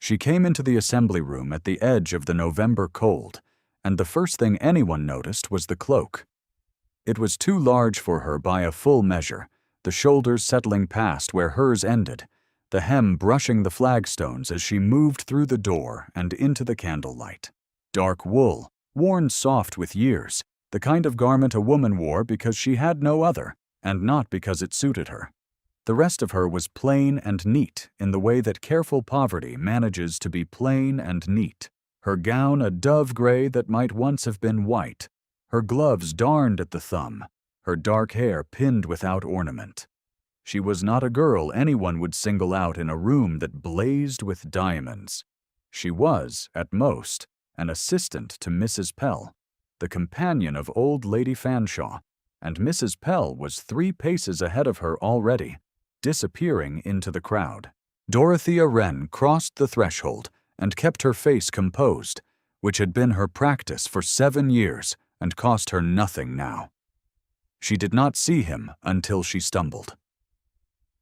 She came into the assembly room at the edge of the November cold, and the first thing anyone noticed was the cloak. It was too large for her by a full measure, the shoulders settling past where hers ended, the hem brushing the flagstones as she moved through the door and into the candlelight. Dark wool, worn soft with years, the kind of garment a woman wore because she had no other, and not because it suited her. The rest of her was plain and neat in the way that careful poverty manages to be plain and neat. Her gown a dove gray that might once have been white, her gloves darned at the thumb, her dark hair pinned without ornament. She was not a girl anyone would single out in a room that blazed with diamonds. She was, at most, an assistant to Mrs. Pell, the companion of old Lady Fanshawe, and Mrs. Pell was 3 paces ahead of her already, disappearing into the crowd. Dorothea Wren crossed the threshold and kept her face composed, which had been her practice for 7 years and cost her nothing now. She did not see him until she stumbled.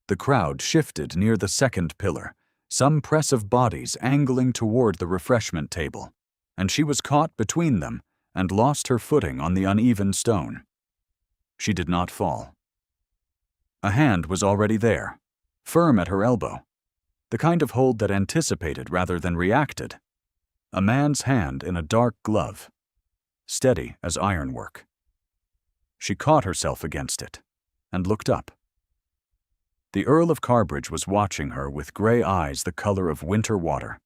The crowd shifted near the second pillar, some press of bodies angling toward the refreshment table, and she was caught between them and lost her footing on the uneven stone. She did not fall. A hand was already there, firm at her elbow, the kind of hold that anticipated rather than reacted. A man's hand in a dark glove, steady as ironwork. She caught herself against it and looked up. The Earl of Carbridge was watching her with gray eyes the color of winter water,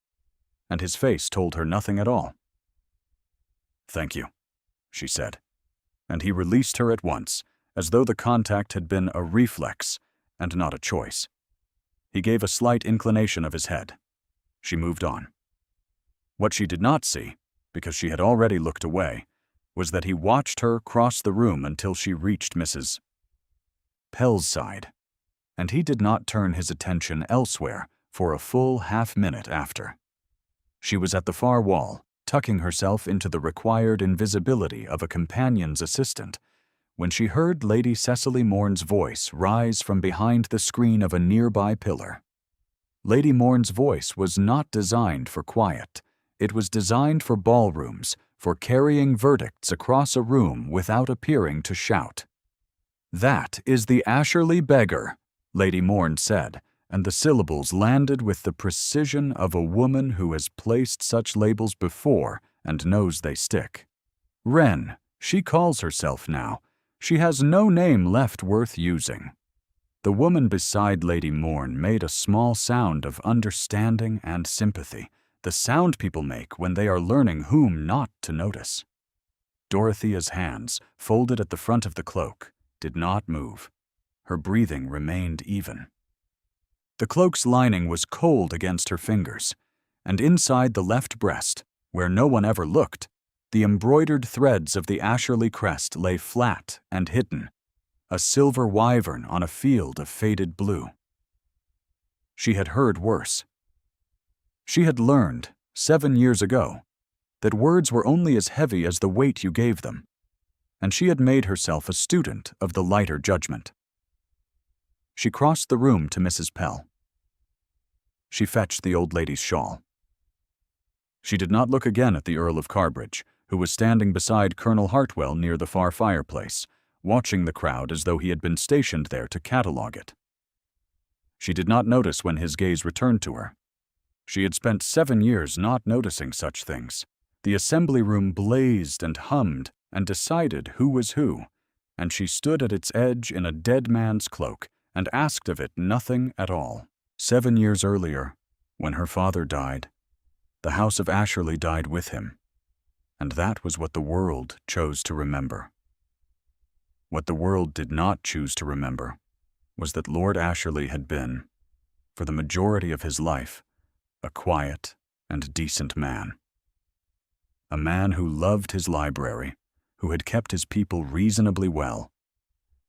and his face told her nothing at all. "Thank you," she said, and he released her at once, as though the contact had been a reflex and not a choice. He gave a slight inclination of his head. She moved on. What she did not see, because she had already looked away, was that he watched her cross the room until she reached Mrs. Pell's side, and he did not turn his attention elsewhere for a full half-minute after. She was at the far wall, tucking herself into the required invisibility of a companion's assistant, when she heard Lady Cecily Morne's voice rise from behind the screen of a nearby pillar. Lady Morne's voice was not designed for quiet. It was designed for ballrooms, for carrying verdicts across a room without appearing to shout. "That is the Asherley Beggar," Lady Morne said, and the syllables landed with the precision of a woman who has placed such labels before and knows they stick. "Wren, she calls herself now. She has no name left worth using." The woman beside Lady Morne made a small sound of understanding and sympathy, the sound people make when they are learning whom not to notice. Dorothea's hands, folded at the front of the cloak, did not move. Her breathing remained even. The cloak's lining was cold against her fingers, and inside the left breast, where no one ever looked, the embroidered threads of the Asherley crest lay flat and hidden, a silver wyvern on a field of faded blue. She had heard worse. She had learned, 7 years ago, that words were only as heavy as the weight you gave them, and she had made herself a student of the lighter judgment. She crossed the room to Mrs. Pell. She fetched the old lady's shawl. She did not look again at the Earl of Carbridge, who was standing beside Colonel Hartwell near the far fireplace, watching the crowd as though he had been stationed there to catalogue it. She did not notice when his gaze returned to her. She had spent 7 years not noticing such things. The assembly room blazed and hummed and decided who was who, and she stood at its edge in a dead man's cloak and asked of it nothing at all. 7 years earlier, when her father died, the House of Asherley died with him, and that was what the world chose to remember. What the world did not choose to remember was that Lord Asherley had been, for the majority of his life, a quiet and decent man. A man who loved his library, who had kept his people reasonably well,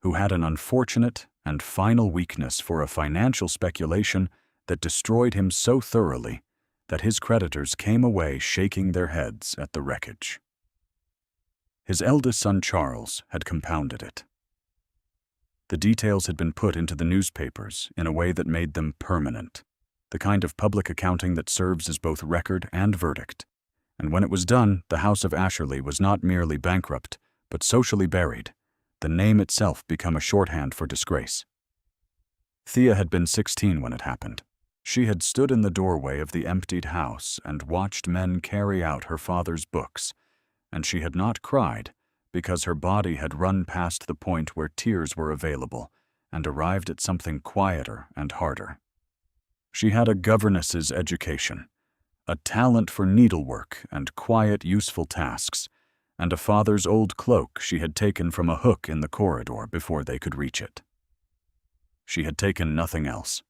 who had an unfortunate and final weakness for a financial speculation that destroyed him so thoroughly that his creditors came away shaking their heads at the wreckage. His eldest son Charles had compounded it. The details had been put into the newspapers in a way that made them permanent. the kind of public accounting that serves as both record and verdict. And when it was done, the House of Asherley was not merely bankrupt, but socially buried, the name itself become a shorthand for disgrace. Thea had been 16 when it happened. She had stood in the doorway of the emptied house and watched men carry out her father's books, and she had not cried because her body had run past the point where tears were available and arrived at something quieter and harder. She had a governess's education, a talent for needlework and quiet, useful tasks, and a father's old cloak she had taken from a hook in the corridor before they could reach it. She had taken nothing else.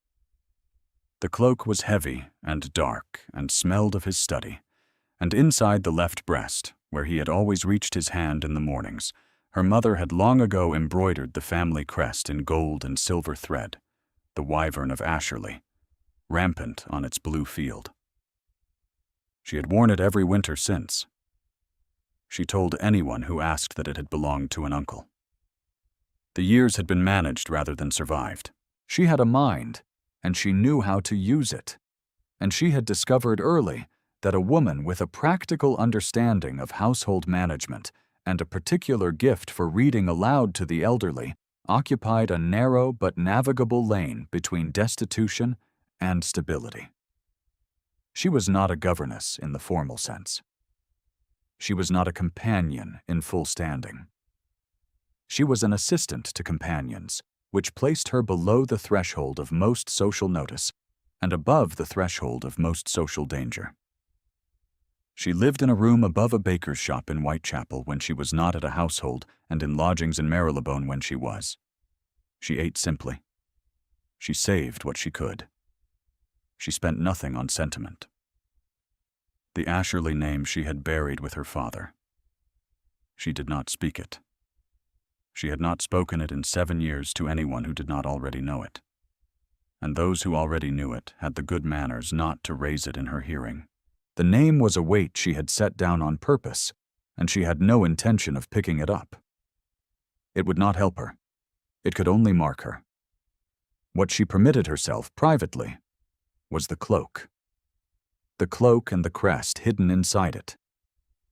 The cloak was heavy and dark and smelled of his study, and inside the left breast, where he had always reached his hand in the mornings, her mother had long ago embroidered the family crest in gold and silver thread, the wyvern of Asherley, rampant on its blue field. She had worn it every winter since. She told anyone who asked that it had belonged to an uncle. The years had been managed rather than survived. She had a mind, and she knew how to use it. And she had discovered early that a woman with a practical understanding of household management and a particular gift for reading aloud to the elderly occupied a narrow but navigable lane between destitution and stability. She was not a governess in the formal sense. She was not a companion in full standing. She was an assistant to companions, which placed her below the threshold of most social notice and above the threshold of most social danger. She lived in a room above a baker's shop in Whitechapel when she was not at a household, and in lodgings in Marylebone when she was. She ate simply. She saved what she could. She spent nothing on sentiment. The Asherley name she had buried with her father. She did not speak it. She had not spoken it in 7 years to anyone who did not already know it. And those who already knew it had the good manners not to raise it in her hearing. The name was a weight she had set down on purpose, and she had no intention of picking it up. It would not help her. It could only mark her. What she permitted herself privately was the cloak. The cloak and the crest hidden inside it.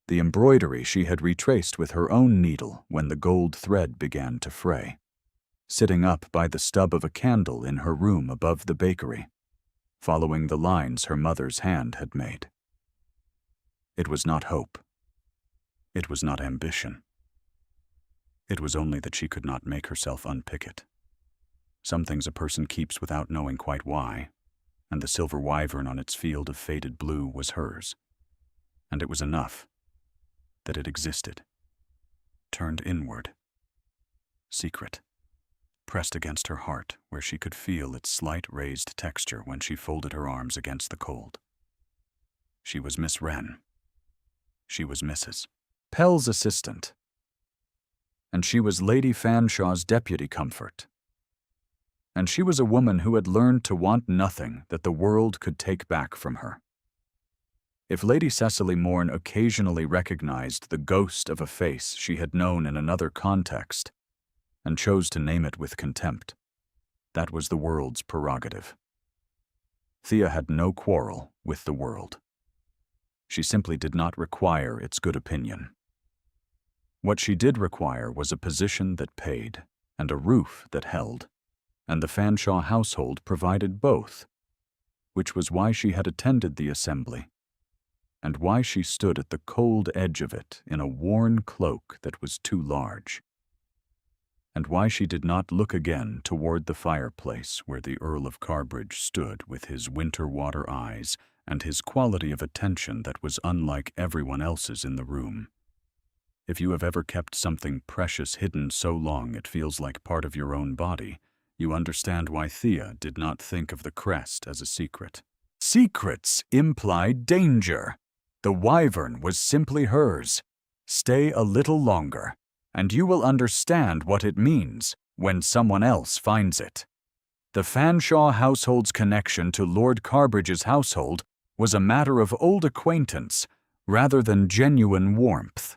The embroidery she had retraced with her own needle when the gold thread began to fray, sitting up by the stub of a candle in her room above the bakery, following the lines her mother's hand had made. It was not hope. It was not ambition. It was only that she could not make herself unpick it. Some things a person keeps without knowing quite why, and the silver wyvern on its field of faded blue was hers. And it was enough that it existed, turned inward, secret, pressed against her heart where she could feel its slight raised texture when she folded her arms against the cold. She was Miss Wren. She was Mrs. Pell's assistant. And she was Lady Fanshaw's deputy comfort. And she was a woman who had learned to want nothing that the world could take back from her. If Lady Cecily Morne occasionally recognized the ghost of a face she had known in another context and chose to name it with contempt, that was the world's prerogative. Thea had no quarrel with the world. She simply did not require its good opinion. What she did require was a position that paid and a roof that held, and the Fanshawe household provided both, which was why she had attended the assembly, and why she stood at the cold edge of it in a worn cloak that was too large, and why she did not look again toward the fireplace where the Earl of Carbridge stood with his winter-water eyes and his quality of attention that was unlike everyone else's in the room. If you have ever kept something precious hidden so long it feels like part of your own body, you understand why Thea did not think of the crest as a secret. Secrets implied danger. The wyvern was simply hers. Stay a little longer, and you will understand what it means when someone else finds it. The Fanshawe household's connection to Lord Carbridge's household was a matter of old acquaintance rather than genuine warmth.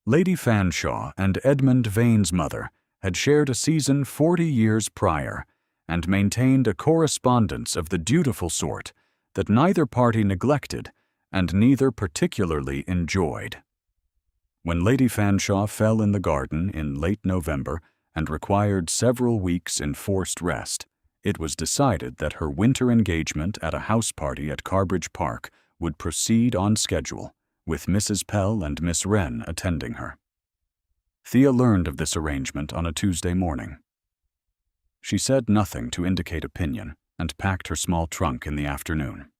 Lady Fanshawe and Edmund Vane's mother had shared a season 40 years prior, and maintained a correspondence of the dutiful sort that neither party neglected and neither particularly enjoyed. When Lady Fanshawe fell in the garden in late November and required several weeks' enforced rest, it was decided that her winter engagement at a house party at Carbridge Park would proceed on schedule, with Mrs. Pell and Miss Wren attending her. Thea learned of this arrangement on a Tuesday morning. She said nothing to indicate opinion and packed her small trunk in the afternoon.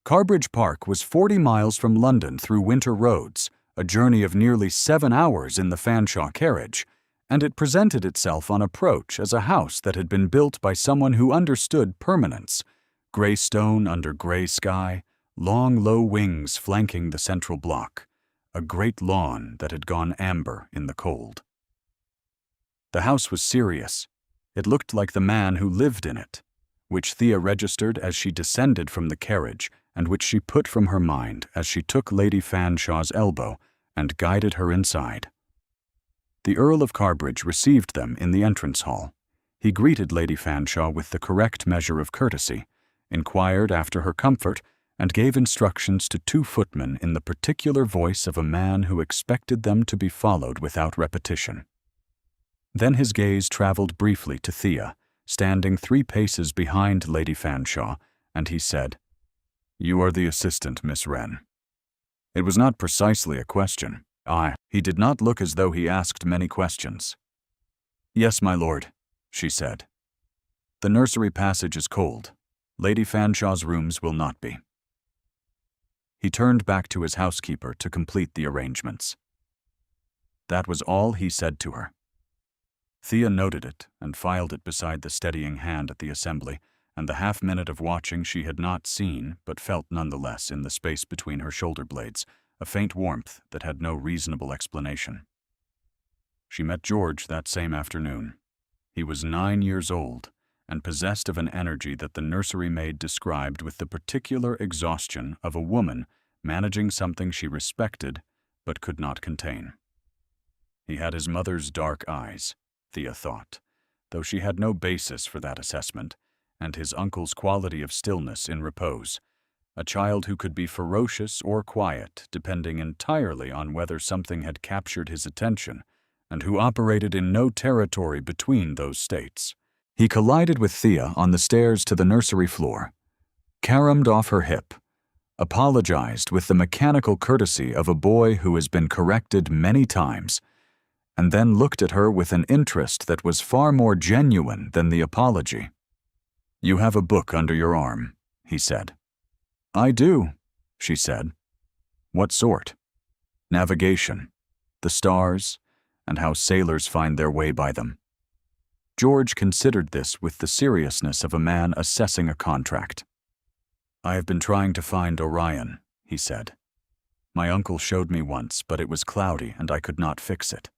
Carbridge Park was 40 miles from London through winter roads, a journey of nearly 7 hours in the Fanshawe carriage, and it presented itself on approach as a house that had been built by someone who understood permanence, gray stone under gray sky, long low wings flanking the central block, a great lawn that had gone amber in the cold. The house was serious. It looked like the man who lived in it, which Thea registered as she descended from the carriage and which she put from her mind as she took Lady Fanshawe's elbow and guided her inside. The Earl of Carbridge received them in the entrance hall. He greeted Lady Fanshawe with the correct measure of courtesy, inquired after her comfort, and gave instructions to 2 footmen in the particular voice of a man who expected them to be followed without repetition. Then his gaze traveled briefly to Thea, standing 3 paces behind Lady Fanshawe, and he said, "You are the assistant, Miss Wren." It was not precisely a question. He did not look as though he asked many questions. "Yes, my lord," she said. "The nursery passage is cold. Lady Fanshawe's rooms will not be." He turned back to his housekeeper to complete the arrangements. That was all he said to her. Thea noted it and filed it beside the steadying hand at the assembly, and the half-minute of watching she had not seen but felt nonetheless in the space between her shoulder blades, a faint warmth that had no reasonable explanation. She met George that same afternoon. He was 9 years old and possessed of an energy that the nursery maid described with the particular exhaustion of a woman managing something she respected but could not contain. He had his mother's dark eyes, Thea thought, though she had no basis for that assessment, and his uncle's quality of stillness in repose, a child who could be ferocious or quiet depending entirely on whether something had captured his attention, and who operated in no territory between those states. He collided with Thea on the stairs to the nursery floor, caromed off her hip, apologized with the mechanical courtesy of a boy who has been corrected many times, and then looked at her with an interest that was far more genuine than the apology. "You have a book under your arm," he said. "I do," she said. "What sort?" "Navigation, the stars, and how sailors find their way by them." George considered this with the seriousness of a man assessing a contract. "I have been trying to find Orion," he said. "My uncle showed me once, but it was cloudy and I could not fix it."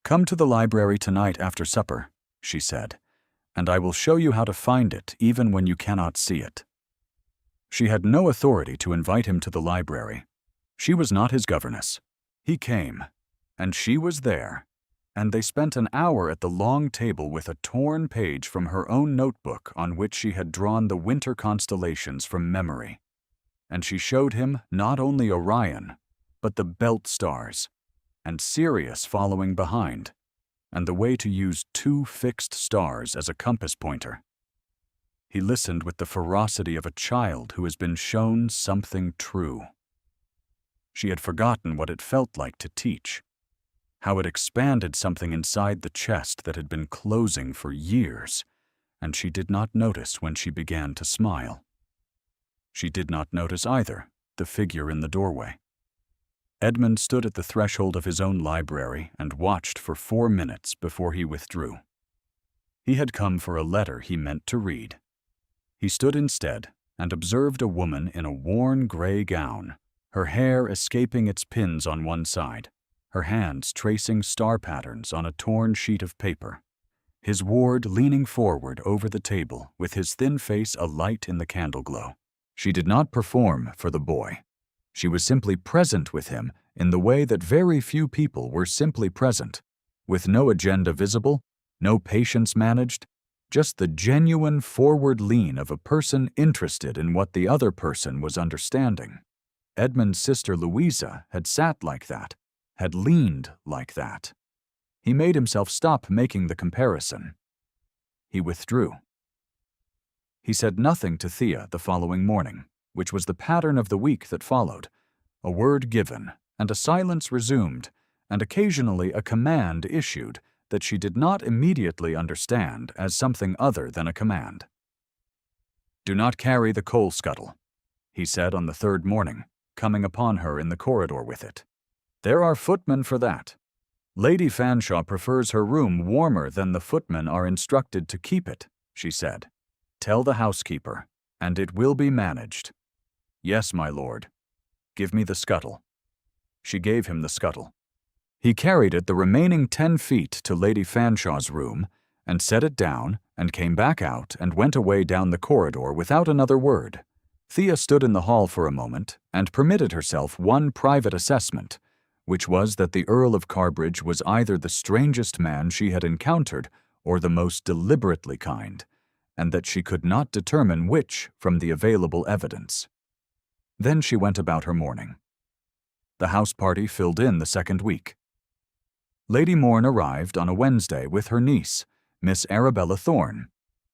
"Come to the library tonight after supper," she said, "and I will show you how to find it even when you cannot see it." She had no authority to invite him to the library. She was not his governess. He came, and she was there, and they spent an hour at the long table with a torn page from her own notebook on which she had drawn the winter constellations from memory. And she showed him not only Orion, but the belt stars, and Sirius following behind, and the way to use 2 fixed stars as a compass pointer. He listened with the ferocity of a child who has been shown something true. She had forgotten what it felt like to teach, how it expanded something inside the chest that had been closing for years, and she did not notice when she began to smile. She did not notice either the figure in the doorway. Edmund stood at the threshold of his own library and watched for 4 minutes before he withdrew. He had come for a letter he meant to read. He stood instead and observed a woman in a worn gray gown, her hair escaping its pins on one side, her hands tracing star patterns on a torn sheet of paper, his ward leaning forward over the table with his thin face alight in the candle glow. She did not perform for the boy. She was simply present with him in the way that very few people were simply present, with no agenda visible, no patience managed, just the genuine forward lean of a person interested in what the other person was understanding. Edmund's sister Louisa had sat like that, had leaned like that. He made himself stop making the comparison. He withdrew. He said nothing to Thea the following morning, which was the pattern of the week that followed. A word given, and a silence resumed, and occasionally a command issued that she did not immediately understand as something other than a command. "Do not carry the coal scuttle," he said on the third morning, coming upon her in the corridor with it. "There are footmen for that. Lady Fanshawe prefers her room warmer than the footmen are instructed to keep it," she said. "Tell the housekeeper, and it will be managed." "Yes, my lord." "Give me the scuttle." She gave him the scuttle. He carried it the remaining 10 feet to Lady Fanshawe's room, and set it down, and came back out and went away down the corridor without another word. Thea stood in the hall for a moment and permitted herself one private assessment, which was that the Earl of Carbridge was either the strangest man she had encountered or the most deliberately kind, and that she could not determine which from the available evidence. Then she went about her morning. The house party filled in the second week. Lady Morn arrived on a Wednesday with her niece, Miss Arabella Thorne,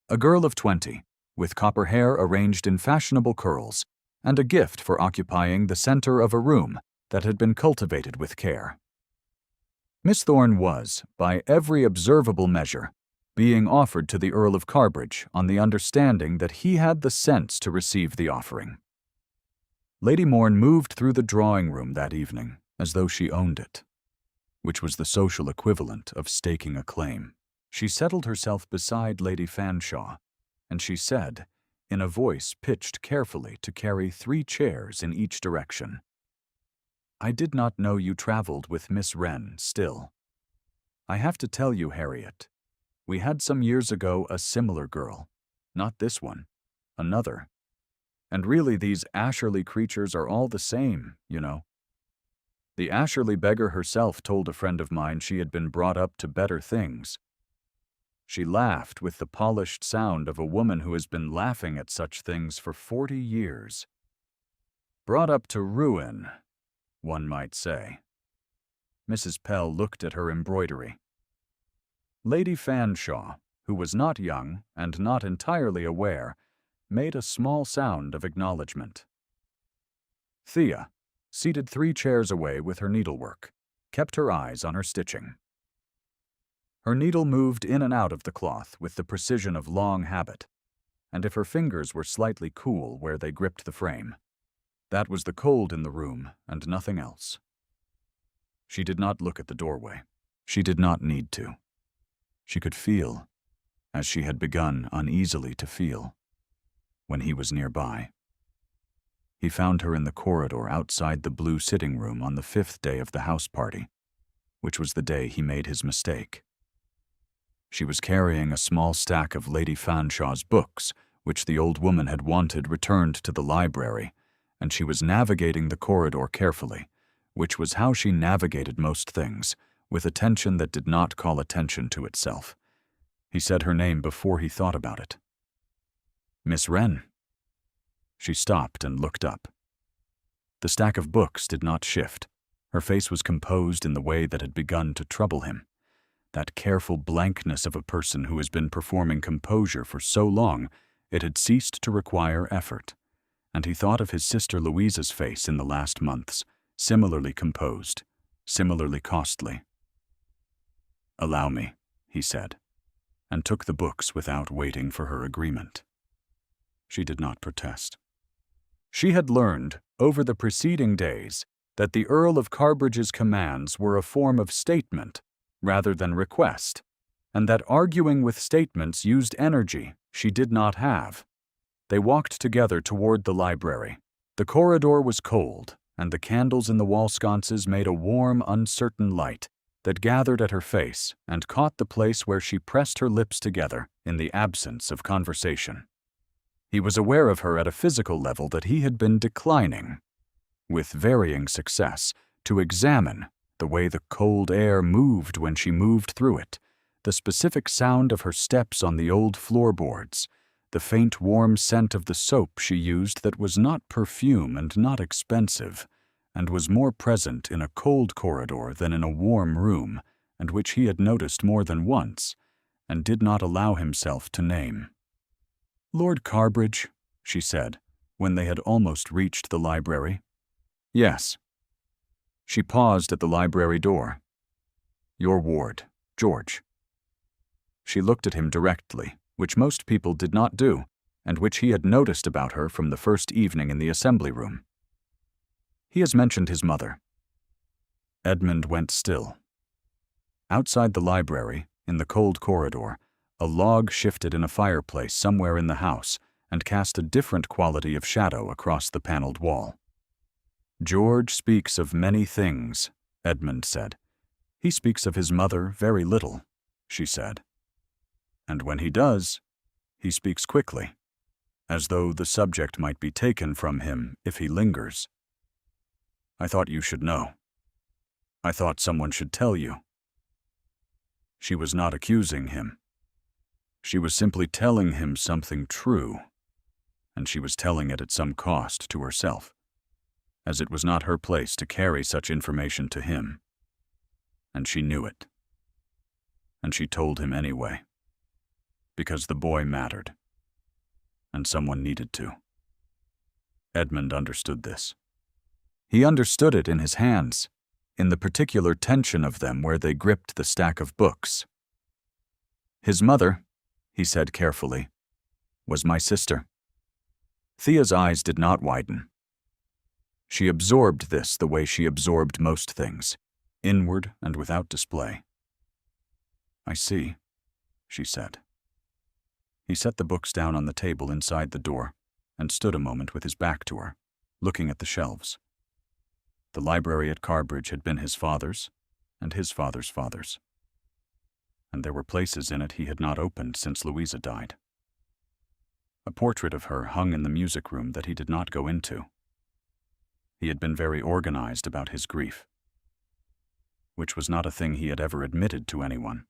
a girl of 20, with copper hair arranged in fashionable curls, and a gift for occupying the center of a room that had been cultivated with care. Miss Thorne was, by every observable measure, being offered to the Earl of Carbridge on the understanding that he had the sense to receive the offering. Lady Morn moved through the drawing-room that evening as though she owned it, which was the social equivalent of staking a claim. She settled herself beside Lady Fanshawe, and she said, in a voice pitched carefully to carry 3 chairs in each direction, "I did not know you traveled with Miss Wren still. I have to tell you, Harriet, we had some years ago a similar girl, not this one, another. And really these Asherley creatures are all the same, you know. The Asherley beggar herself told a friend of mine she had been brought up to better things." She laughed with the polished sound of a woman who has been laughing at such things for 40 years. "Brought up to ruin, one might say." Mrs. Pell looked at her embroidery. Lady Fanshawe, who was not young and not entirely aware, made a small sound of acknowledgement. Thea, seated 3 chairs away with her needlework, kept her eyes on her stitching. Her needle moved in and out of the cloth with the precision of long habit, and if her fingers were slightly cool where they gripped the frame, that was the cold in the room and nothing else. She did not look at the doorway. She did not need to. She could feel, as she had begun uneasily to feel, when he was nearby. He found her in the corridor outside the blue sitting room on the 5th day of the house party, which was the day he made his mistake. She was carrying a small stack of Lady Fanshawe's books, which the old woman had wanted returned to the library, and she was navigating the corridor carefully, which was how she navigated most things, with attention that did not call attention to itself. He said her name before he thought about it. "Miss Wren." She stopped and looked up. The stack of books did not shift. Her face was composed in the way that had begun to trouble him. That careful blankness of a person who has been performing composure for so long it had ceased to require effort, and he thought of his sister Louisa's face in the last months, similarly composed, similarly costly. "Allow me," he said, and took the books without waiting for her agreement. She did not protest. She had learned, over the preceding days, that the Earl of Carbridge's commands were a form of statement rather than request, and that arguing with statements used energy she did not have. They walked together toward the library. The corridor was cold, and the candles in the wall sconces made a warm, uncertain light that gathered at her face and caught the place where she pressed her lips together in the absence of conversation. He was aware of her at a physical level that he had been declining, with varying success, to examine the way the cold air moved when she moved through it, the specific sound of her steps on the old floorboards, the faint warm scent of the soap she used that was not perfume and not expensive, and was more present in a cold corridor than in a warm room, and which he had noticed more than once, and did not allow himself to name. "Lord Carbridge," she said, when they had almost reached the library. "Yes." She paused at the library door. "Your ward, George." She looked at him directly, which most people did not do, and which he had noticed about her from the first evening in the assembly room. "He has mentioned his mother." Edmund went still. Outside the library, in the cold corridor, a log shifted in a fireplace somewhere in the house and cast a different quality of shadow across the paneled wall. "George speaks of many things," Edmund said. "He speaks of his mother very little," she said. "And when he does, he speaks quickly, as though the subject might be taken from him if he lingers. I thought you should know. I thought someone should tell you." She was not accusing him. She was simply telling him something true, and she was telling it at some cost to herself, as it was not her place to carry such information to him. And she knew it. And she told him anyway, because the boy mattered, and someone needed to. Edmund understood this. He understood it in his hands, in the particular tension of them where they gripped the stack of books. "His mother," he said carefully, "was my sister." Thea's eyes did not widen. She absorbed this the way she absorbed most things, inward and without display. "I see," she said. He set the books down on the table inside the door and stood a moment with his back to her, looking at the shelves. The library at Carbridge had been his father's and his father's father's, and there were places in it he had not opened since Louisa died. A portrait of her hung in the music room that he did not go into. He had been very organized about his grief, which was not a thing he had ever admitted to anyone,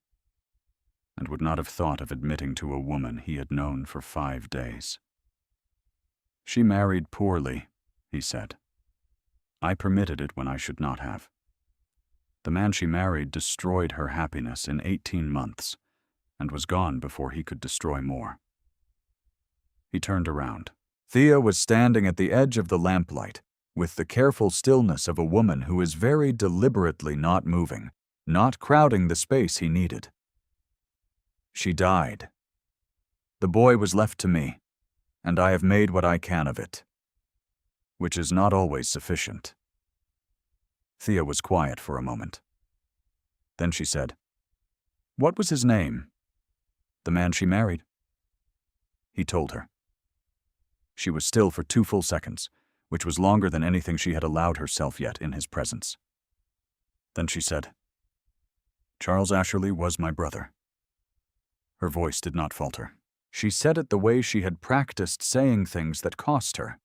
and would not have thought of admitting to a woman he had known for 5 days. "She married poorly," he said. "I permitted it when I should not have. The man she married destroyed her happiness in 18 months, and was gone before he could destroy more." He turned around. Thea was standing at the edge of the lamplight, with the careful stillness of a woman who is very deliberately not moving, not crowding the space he needed. "She died. The boy was left to me, and I have made what I can of it, which is not always sufficient." Thea was quiet for a moment. Then she said, "What was his name? The man she married?" He told her. She was still for 2 full seconds, which was longer than anything she had allowed herself yet in his presence. Then she said, "Charles Asherley was my brother." Her voice did not falter. She said it the way she had practiced saying things that cost her,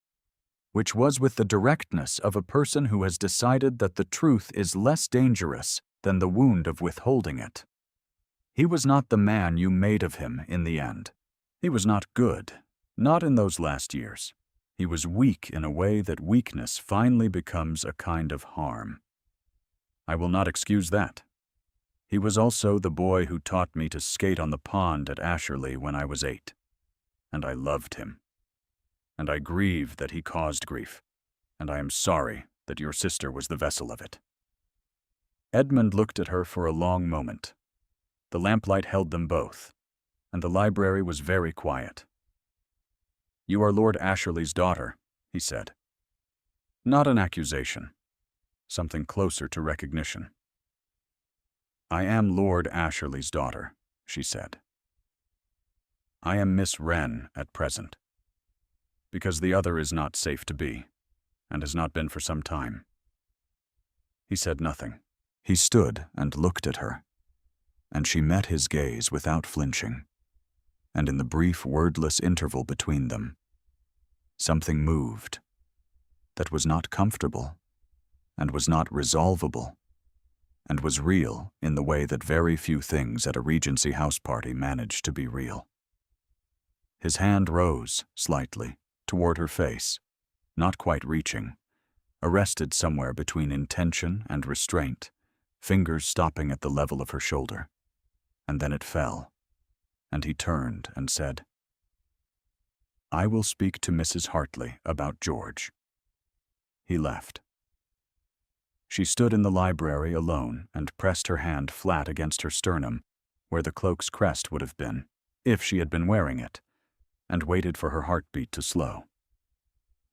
which was with the directness of a person who has decided that the truth is less dangerous than the wound of withholding it. He was not the man you made of him in the end. He was not good, not in those last years. He was weak in a way that weakness finally becomes a kind of harm. I will not excuse that. He was also the boy who taught me to skate on the pond at Asherley when I was 8, and I loved him. And I grieve that he caused grief, and I am sorry that your sister was the vessel of it." Edmund looked at her for a long moment. The lamplight held them both, and the library was very quiet. "You are Lord Asherley's daughter," he said. Not an accusation, something closer to recognition. "I am Lord Asherley's daughter," she said. "I am Miss Wren at present, because the other is not safe to be, and has not been for some time." He said nothing. He stood and looked at her, and she met his gaze without flinching, and in the brief wordless interval between them, something moved that was not comfortable and was not resolvable, and was real in the way that very few things at a Regency house party manage to be real. His hand rose, slightly, toward her face, not quite reaching, arrested somewhere between intention and restraint, fingers stopping at the level of her shoulder. And then it fell, and he turned and said, "I will speak to Mrs. Hartley about George." He left. She stood in the library alone and pressed her hand flat against her sternum, where the cloak's crest would have been, if she had been wearing it, and waited for her heartbeat to slow.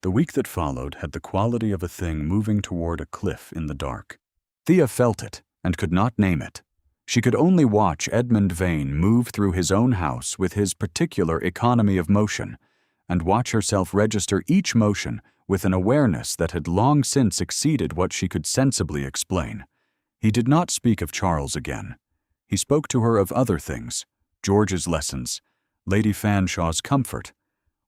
The week that followed had the quality of a thing moving toward a cliff in the dark. Thea felt it and could not name it. She could only watch Edmund Vane move through his own house with his particular economy of motion, and watch herself register each motion with an awareness that had long since exceeded what she could sensibly explain. He did not speak of Charles again. He spoke to her of other things, George's lessons, Lady Fanshaw's comfort.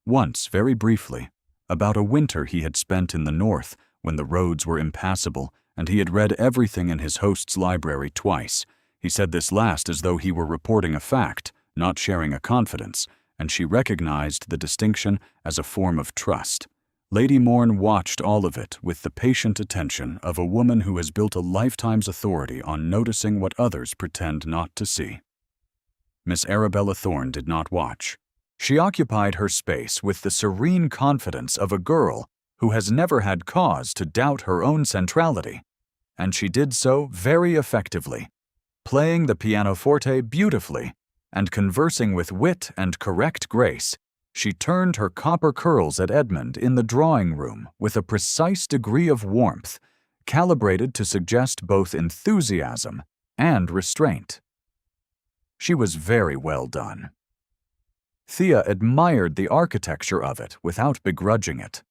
Once, very briefly, about a winter he had spent in the north when the roads were impassable and he had read everything in his host's library twice. He said this last as though he were reporting a fact, not sharing a confidence, and she recognized the distinction as a form of trust. Lady Morn watched all of it with the patient attention of a woman who has built a lifetime's authority on noticing what others pretend not to see. Miss Arabella Thorne did not watch. She occupied her space with the serene confidence of a girl who has never had cause to doubt her own centrality, and she did so very effectively, playing the pianoforte beautifully and conversing with wit and correct grace. She turned her copper curls at Edmund in the drawing room with a precise degree of warmth, calibrated to suggest both enthusiasm and restraint. She was very well done. Thea admired the architecture of it without begrudging it.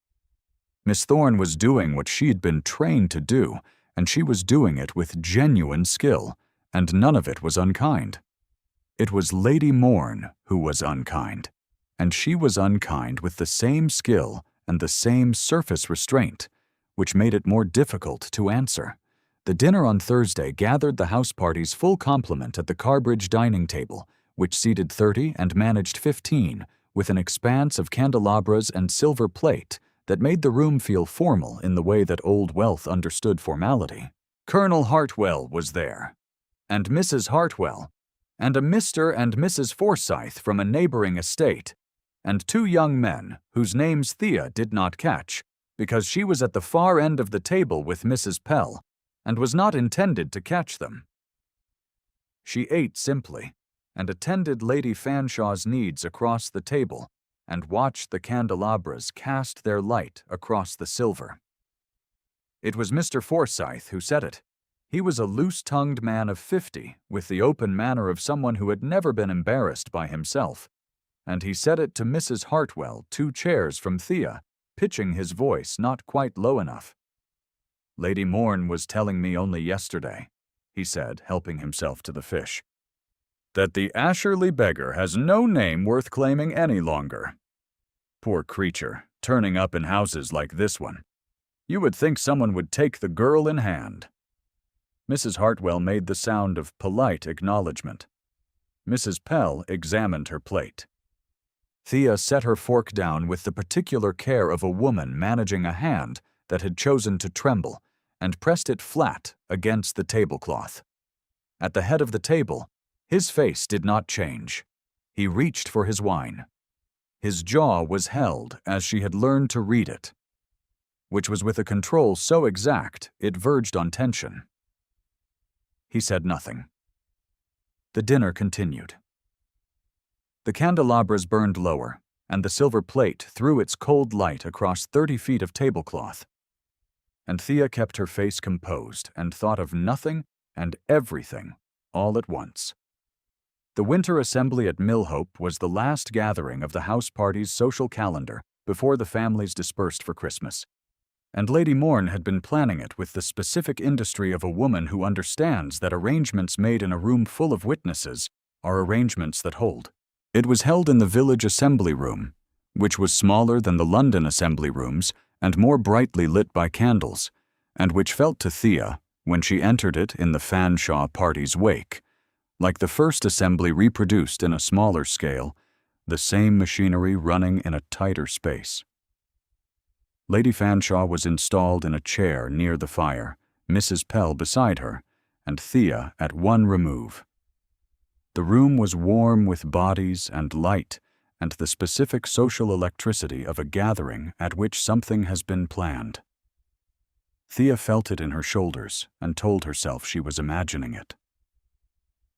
Miss Thorne was doing what she'd been trained to do, and she was doing it with genuine skill, and none of it was unkind. It was Lady Morn who was unkind, and she was unkind with the same skill and the same surface restraint, which made it more difficult to answer. The dinner on Thursday gathered the house party's full complement at the Carbridge dining table, which seated 30 and managed 15, with an expanse of candelabras and silver plate that made the room feel formal in the way that old wealth understood formality. Colonel Hartwell was there, and Mrs. Hartwell, and a Mr. and Mrs. Forsyth from a neighboring estate, and two young men whose names Thea did not catch, because she was at the far end of the table with Mrs. Pell, and was not intended to catch them. She ate simply, and attended Lady Fanshaw's needs across the table, and watched the candelabras cast their light across the silver. It was Mr. Forsyth who said it. He was a loose-tongued man of 50, with the open manner of someone who had never been embarrassed by himself, and he said it to Mrs. Hartwell 2 chairs from Thea, pitching his voice not quite low enough. "Lady Morn was telling me only yesterday," he said, helping himself to the fish, "that the Asherley Beggar has no name worth claiming any longer. Poor creature, turning up in houses like this one. You would think someone would take the girl in hand." Mrs. Hartwell made the sound of polite acknowledgement. Mrs. Pell examined her plate. Thea set her fork down with the particular care of a woman managing a hand that had chosen to tremble, and pressed it flat against the tablecloth. At the head of the table, his face did not change. He reached for his wine. His jaw was held as she had learned to read it, which was with a control so exact it verged on tension. He said nothing. The dinner continued. The candelabras burned lower, and the silver plate threw its cold light across 30 feet of tablecloth. And Thea kept her face composed and thought of nothing and everything all at once. The winter assembly at Millhope was the last gathering of the house party's social calendar before the families dispersed for Christmas, and Lady Morn had been planning it with the specific industry of a woman who understands that arrangements made in a room full of witnesses are arrangements that hold. It was held in the village assembly room, which was smaller than the London assembly rooms and more brightly lit by candles, and which felt to Thea, when she entered it in the Fanshawe party's wake, like the first assembly reproduced in a smaller scale, the same machinery running in a tighter space. Lady Fanshawe was installed in a chair near the fire, Mrs. Pell beside her, and Thea at one remove. The room was warm with bodies and light and the specific social electricity of a gathering at which something has been planned. Thea felt it in her shoulders and told herself she was imagining it.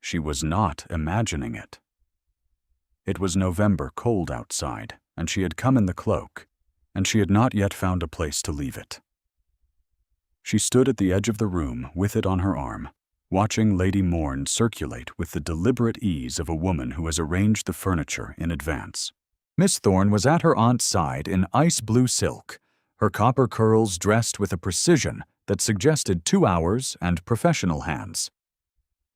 She was not imagining it. It was November, cold outside, and she had come in the cloak, and she had not yet found a place to leave it. She stood at the edge of the room with it on her arm, watching Lady Morn circulate with the deliberate ease of a woman who has arranged the furniture in advance. Miss Thorne was at her aunt's side in ice blue silk, her copper curls dressed with a precision that suggested 2 hours and professional hands.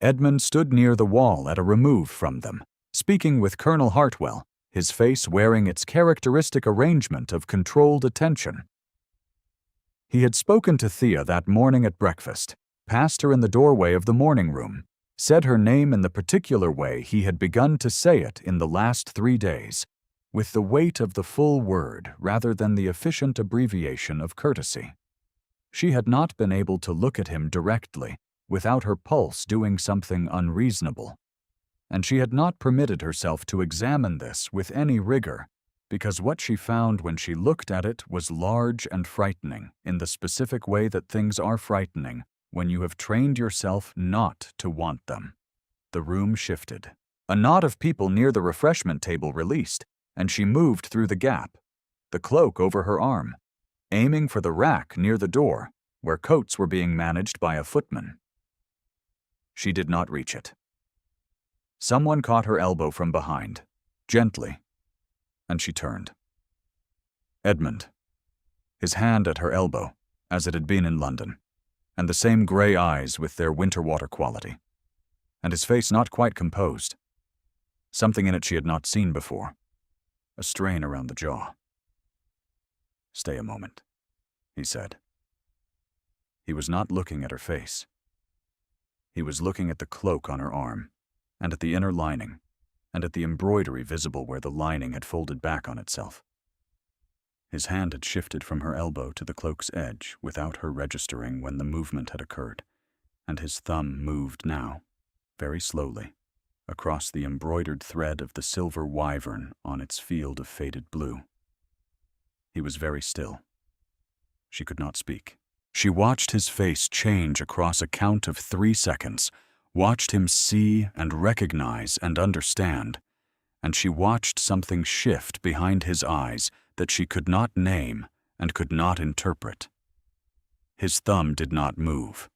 Edmund stood near the wall at a remove from them, speaking with Colonel Hartwell, his face wearing its characteristic arrangement of controlled attention. He had spoken to Thea that morning at breakfast, passed her in the doorway of the morning room, said her name in the particular way he had begun to say it in the last 3 days, with the weight of the full word rather than the efficient abbreviation of courtesy. She had not been able to look at him directly without her pulse doing something unreasonable, and she had not permitted herself to examine this with any rigor, because what she found when she looked at it was large and frightening in the specific way that things are frightening when you have trained yourself not to want them. The room shifted. A knot of people near the refreshment table released, and she moved through the gap, the cloak over her arm, aiming for the rack near the door, where coats were being managed by a footman. She did not reach it. Someone caught her elbow from behind, gently, and she turned. Edmund, his hand at her elbow, as it had been in London, and the same grey eyes with their winter water quality, and his face not quite composed. Something in it she had not seen before, a strain around the jaw. "Stay a moment," he said. He was not looking at her face. He was looking at the cloak on her arm, and at the inner lining, and at the embroidery visible where the lining had folded back on itself. His hand had shifted from her elbow to the cloak's edge without her registering when the movement had occurred, and his thumb moved now, very slowly, across the embroidered thread of the silver wyvern on its field of faded blue. He was very still. She could not speak. She watched his face change across a count of 3 seconds, watched him see and recognize and understand, and she watched something shift behind his eyes that she could not name and could not interpret. His thumb did not move.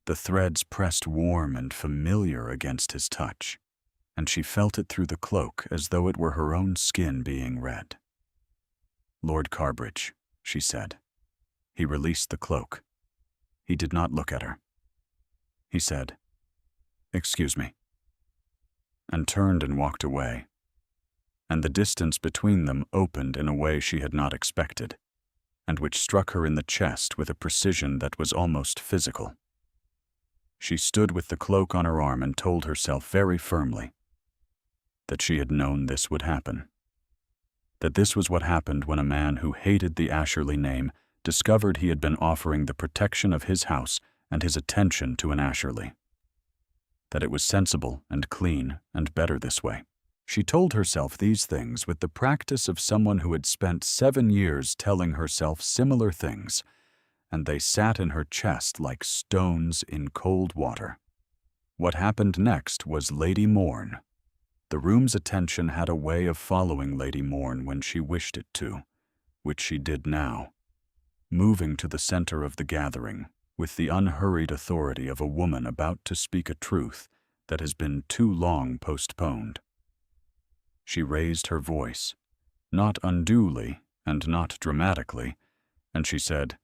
The threads pressed warm and familiar against his touch, and she felt it through the cloak as though it were her own skin being red. "Lord Carbridge," she said. He released the cloak. He did not look at her. He said, "Excuse me," and turned and walked away, and the distance between them opened in a way she had not expected, and which struck her in the chest with a precision that was almost physical. She stood with the cloak on her arm and told herself very firmly that she had known this would happen, that this was what happened when a man who hated the Asherley name discovered he had been offering the protection of his house and his attention to an Asherley, that it was sensible and clean and better this way. She told herself these things with the practice of someone who had spent 7 years telling herself similar things, and they sat in her chest like stones in cold water. What happened next was Lady Morn. The room's attention had a way of following Lady Morn when she wished it to, which she did now, moving to the center of the gathering with the unhurried authority of a woman about to speak a truth that has been too long postponed. She raised her voice, not unduly and not dramatically, and she said,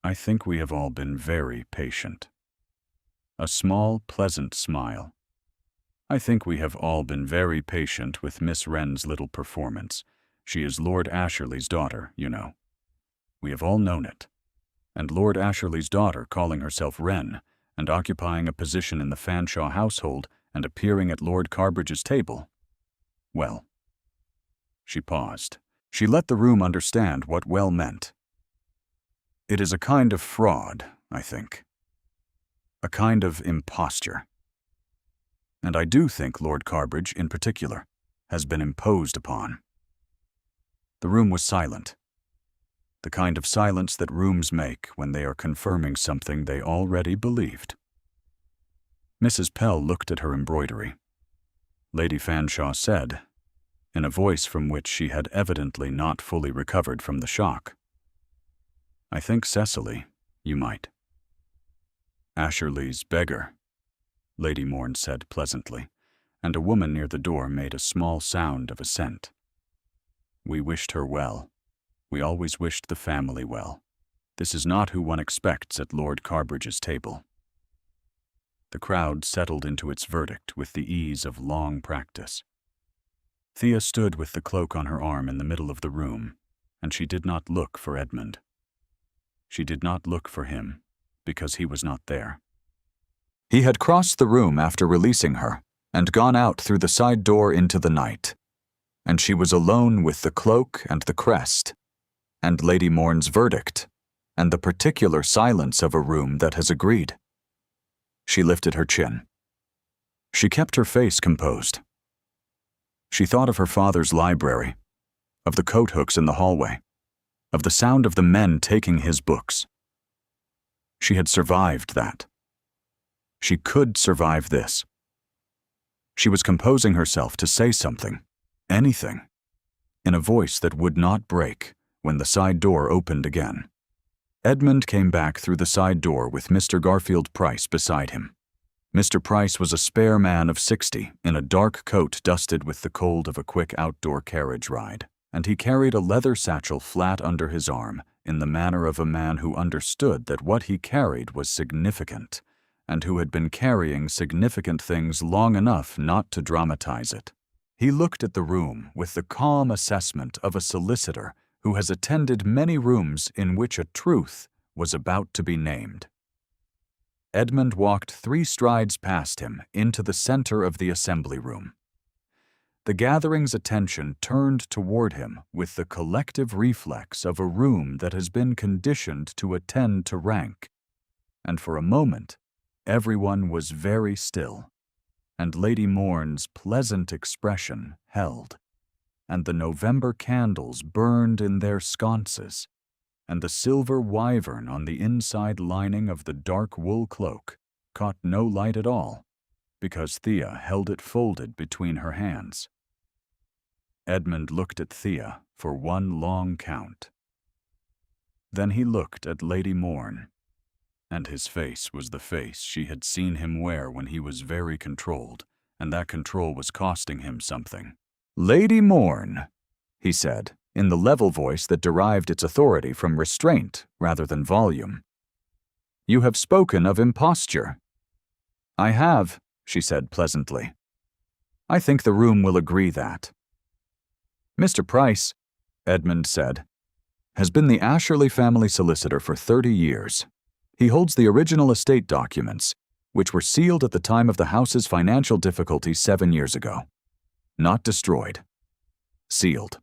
"I think we have all been very patient." A small, pleasant smile. "I think we have all been very patient with Miss Wren's little performance. She is Lord Asherley's daughter, you know. We have all known it, And Lord Asherley's daughter calling herself Wren, and occupying a position in the Fanshawe household and appearing at Lord Carbridge's table. Well. She paused. She let the room understand what well meant. It is a kind of fraud, I think. A kind of imposture. And I do think Lord Carbridge, in particular, has been imposed upon. The room was silent. The kind of silence that rooms make when they are confirming something they already believed. Mrs. Pell looked at her embroidery. Lady Fanshawe said, in a voice from which she had evidently not fully recovered from the shock, "I think, Cecily, you might." "Asherley's Beggar," Lady Morn said pleasantly, and a woman near the door made a small sound of assent. "We wished her well. We always wished the family well. This is not who one expects at Lord Carbridge's table." The crowd settled into its verdict with the ease of long practice. Thea stood with the cloak on her arm in the middle of the room, and she did not look for Edmund. She did not look for him, because he was not there. He had crossed the room after releasing her, and gone out through the side door into the night, and she was alone with the cloak and the crest, and Lady Morn's verdict, and the particular silence of a room that has agreed. She lifted her chin. She kept her face composed. She thought of her father's library, of the coat hooks in the hallway, of the sound of the men taking his books. She had survived that. She could survive this. She was composing herself to say something, anything, in a voice that would not break when the side door opened again. Edmund came back through the side door with Mr. Garfield Price beside him. Mr. Price was a spare man of 60 in a dark coat dusted with the cold of a quick outdoor carriage ride, and he carried a leather satchel flat under his arm in the manner of a man who understood that what he carried was significant, and who had been carrying significant things long enough not to dramatize it. He looked at the room with the calm assessment of a solicitor who has attended many rooms in which a truth was about to be named. Edmund walked 3 strides past him into the center of the assembly room. The gathering's attention turned toward him with the collective reflex of a room that has been conditioned to attend to rank, and for a moment, everyone was very still, and Lady Morn's pleasant expression held, and the November candles burned in their sconces, and the silver wyvern on the inside lining of the dark wool cloak caught no light at all, because Thea held it folded between her hands. Edmund looked at Thea for one long count. Then he looked at Lady Morn, and his face was the face she had seen him wear when he was very controlled, and that control was costing him something. "Lady Morn," he said, in the level voice that derived its authority from restraint rather than volume. "You have spoken of imposture." "I have," she said pleasantly. "I think the room will agree that." "Mr. Price," Edmund said, "has been the Asherley family solicitor for 30 years. He holds the original estate documents, which were sealed at the time of the house's financial difficulties 7 years ago. Not destroyed. Sealed."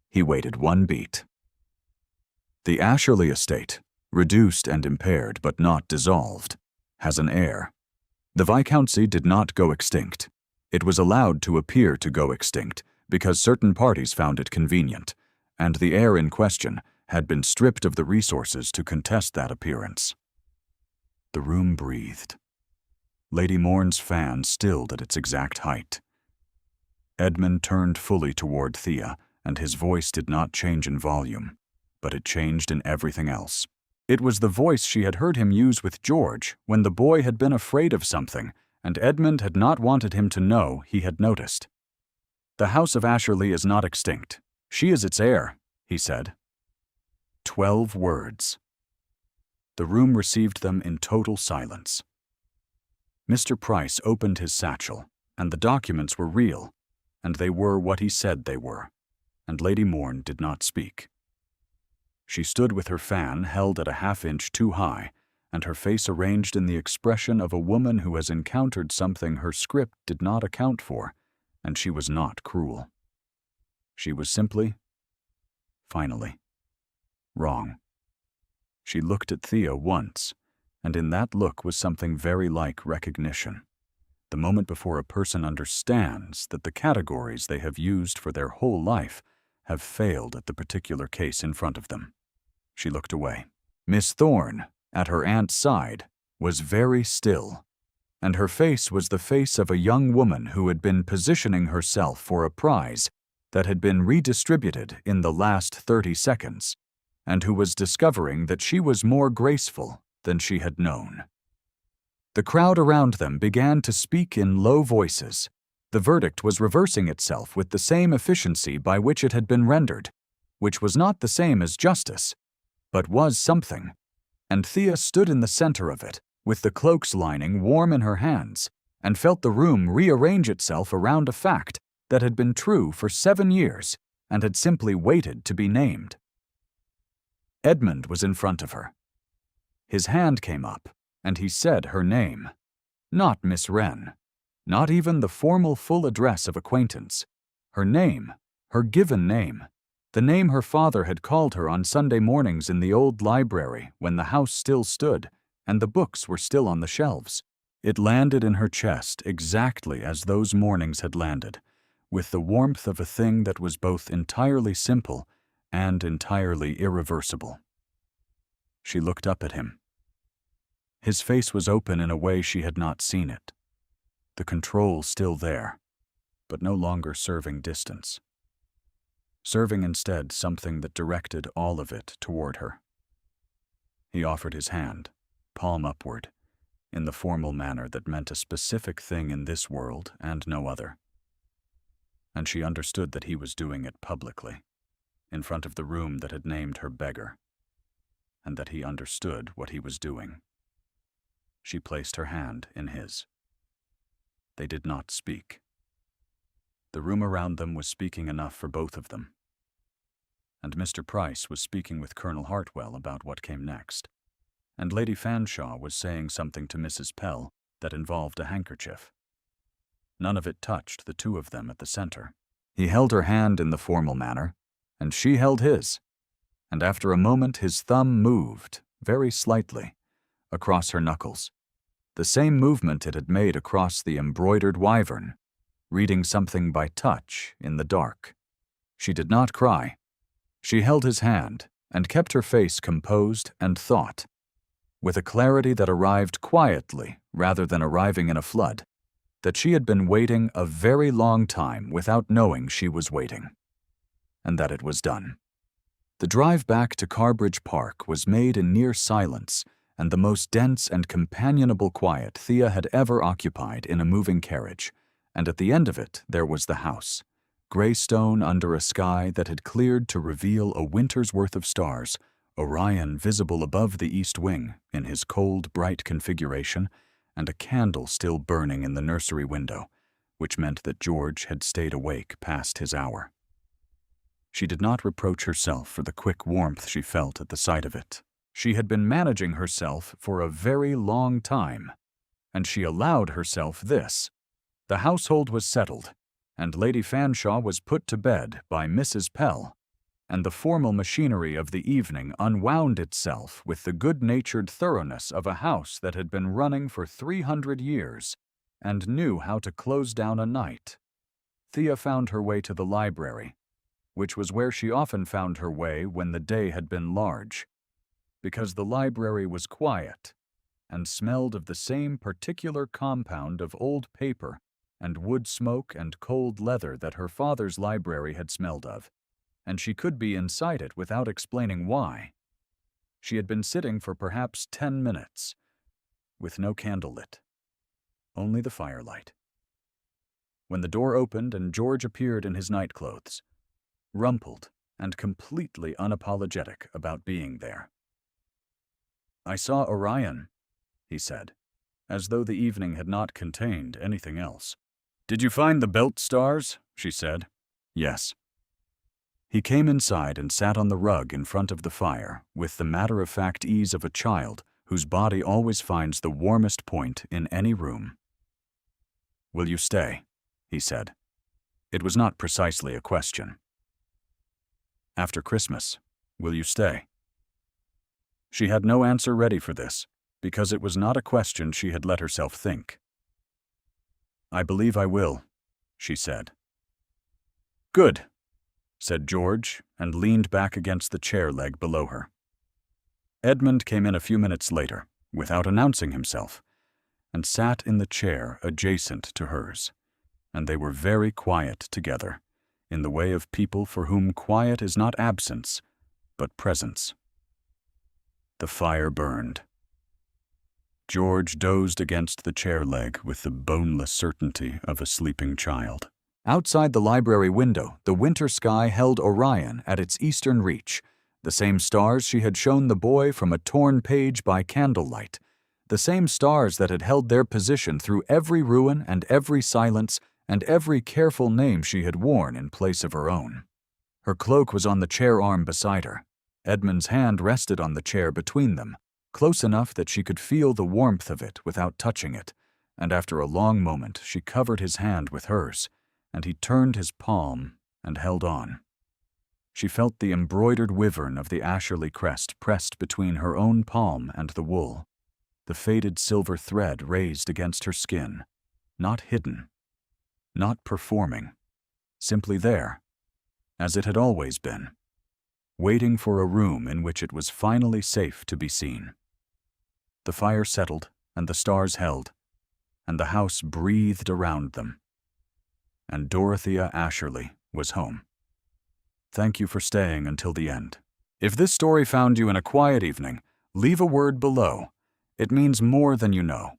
He waited 1 beat. "The Asherley estate, reduced and impaired but not dissolved, has an heir. The Viscountcy did not go extinct. It was allowed to appear to go extinct because certain parties found it convenient, and the heir in question had been stripped of the resources to contest that appearance." The room breathed. Lady Morn's fan stilled at its exact height. Edmund turned fully toward Thea, and his voice did not change in volume, but it changed in everything else. It was the voice she had heard him use with George when the boy had been afraid of something, and Edmund had not wanted him to know he had noticed. "The House of Asherley is not extinct. She is its heir," he said. 12 words. The room received them in total silence. Mr. Price opened his satchel, and the documents were real, and they were what he said they were, and Lady Morn did not speak. She stood with her fan held at a half-inch too high, and her face arranged in the expression of a woman who has encountered something her script did not account for, and she was not cruel. She was simply, finally, wrong. She looked at Thea once, and in that look was something very like recognition. The moment before a person understands that the categories they have used for their whole life have failed at the particular case in front of them. She looked away. Miss Thorne, at her aunt's side, was very still, and her face was the face of a young woman who had been positioning herself for a prize that had been redistributed in the last 30 seconds, and who was discovering that she was more graceful than she had known. The crowd around them began to speak in low voices. The verdict was reversing itself with the same efficiency by which it had been rendered, which was not the same as justice, but was something, and Thea stood in the center of it, with the cloak's lining warm in her hands, and felt the room rearrange itself around a fact that had been true for 7 years and had simply waited to be named. Edmund was in front of her. His hand came up, and he said her name. Not Miss Wren, not even the formal full address of acquaintance. Her name, her given name, the name her father had called her on Sunday mornings in the old library when the house still stood and the books were still on the shelves. It landed in her chest exactly as those mornings had landed, with the warmth of a thing that was both entirely simple and entirely irreversible. She looked up at him. His face was open in a way she had not seen it. The control still there, but no longer serving distance. Serving instead something that directed all of it toward her. He offered his hand, palm upward, in the formal manner that meant a specific thing in this world and no other. And she understood that he was doing it publicly, in front of the room that had named her Beggar, and that he understood what he was doing. She placed her hand in his. They did not speak. The room around them was speaking enough for both of them. And Mr. Price was speaking with Colonel Hartwell about what came next. And Lady Fanshawe was saying something to Mrs. Pell that involved a handkerchief. None of it touched the two of them at the center. He held her hand in the formal manner, and she held his. And after a moment his thumb moved, very slightly, across her knuckles. The same movement it had made across the embroidered wyvern, reading something by touch in the dark. She did not cry. She held his hand and kept her face composed and thought, with a clarity that arrived quietly rather than arriving in a flood, that she had been waiting a very long time without knowing she was waiting, and that it was done. The drive back to Carbridge Park was made in near silence and the most dense and companionable quiet Thea had ever occupied in a moving carriage, and at the end of it there was the house, gray stone under a sky that had cleared to reveal a winter's worth of stars, Orion visible above the east wing in his cold, bright configuration, and a candle still burning in the nursery window, which meant that George had stayed awake past his hour. She did not reproach herself for the quick warmth she felt at the sight of it. She had been managing herself for a very long time, and she allowed herself this. The household was settled, and Lady Fanshawe was put to bed by Mrs. Pell, and the formal machinery of the evening unwound itself with the good-natured thoroughness of a house that had been running for 300 years and knew how to close down a night. Thea found her way to the library, which was where she often found her way when the day had been large, because the library was quiet and smelled of the same particular compound of old paper and wood smoke and cold leather that her father's library had smelled of, and she could be inside it without explaining why. She had been sitting for perhaps 10 minutes, with no candle lit, only the firelight, when the door opened and George appeared in his nightclothes, rumpled and completely unapologetic about being there. "I saw Orion," he said, as though the evening had not contained anything else. "Did you find the belt stars?" she said. "Yes." He came inside and sat on the rug in front of the fire with the matter-of-fact ease of a child whose body always finds the warmest point in any room. "Will you stay?" he said. It was not precisely a question. "After Christmas, will you stay?" She had no answer ready for this, because it was not a question she had let herself think. "I believe I will," she said. "Good," said George, and leaned back against the chair leg below her. Edmund came in a few minutes later, without announcing himself, and sat in the chair adjacent to hers, and they were very quiet together, in the way of people for whom quiet is not absence, but presence. The fire burned. George dozed against the chair leg with the boneless certainty of a sleeping child. Outside the library window, the winter sky held Orion at its eastern reach, the same stars she had shown the boy from a torn page by candlelight, the same stars that had held their position through every ruin and every silence and every careful name she had worn in place of her own. Her cloak was on the chair arm beside her. Edmund's hand rested on the chair between them, close enough that she could feel the warmth of it without touching it, and after a long moment she covered his hand with hers, and he turned his palm and held on. She felt the embroidered wyvern of the Asherley crest pressed between her own palm and the wool, the faded silver thread raised against her skin, not hidden, not performing, simply there, as it had always been, waiting for a room in which it was finally safe to be seen. The fire settled, and the stars held, and the house breathed around them. And Dorothea Asherley was home. Thank you for staying until the end. If this story found you in a quiet evening, leave a word below. It means more than you know.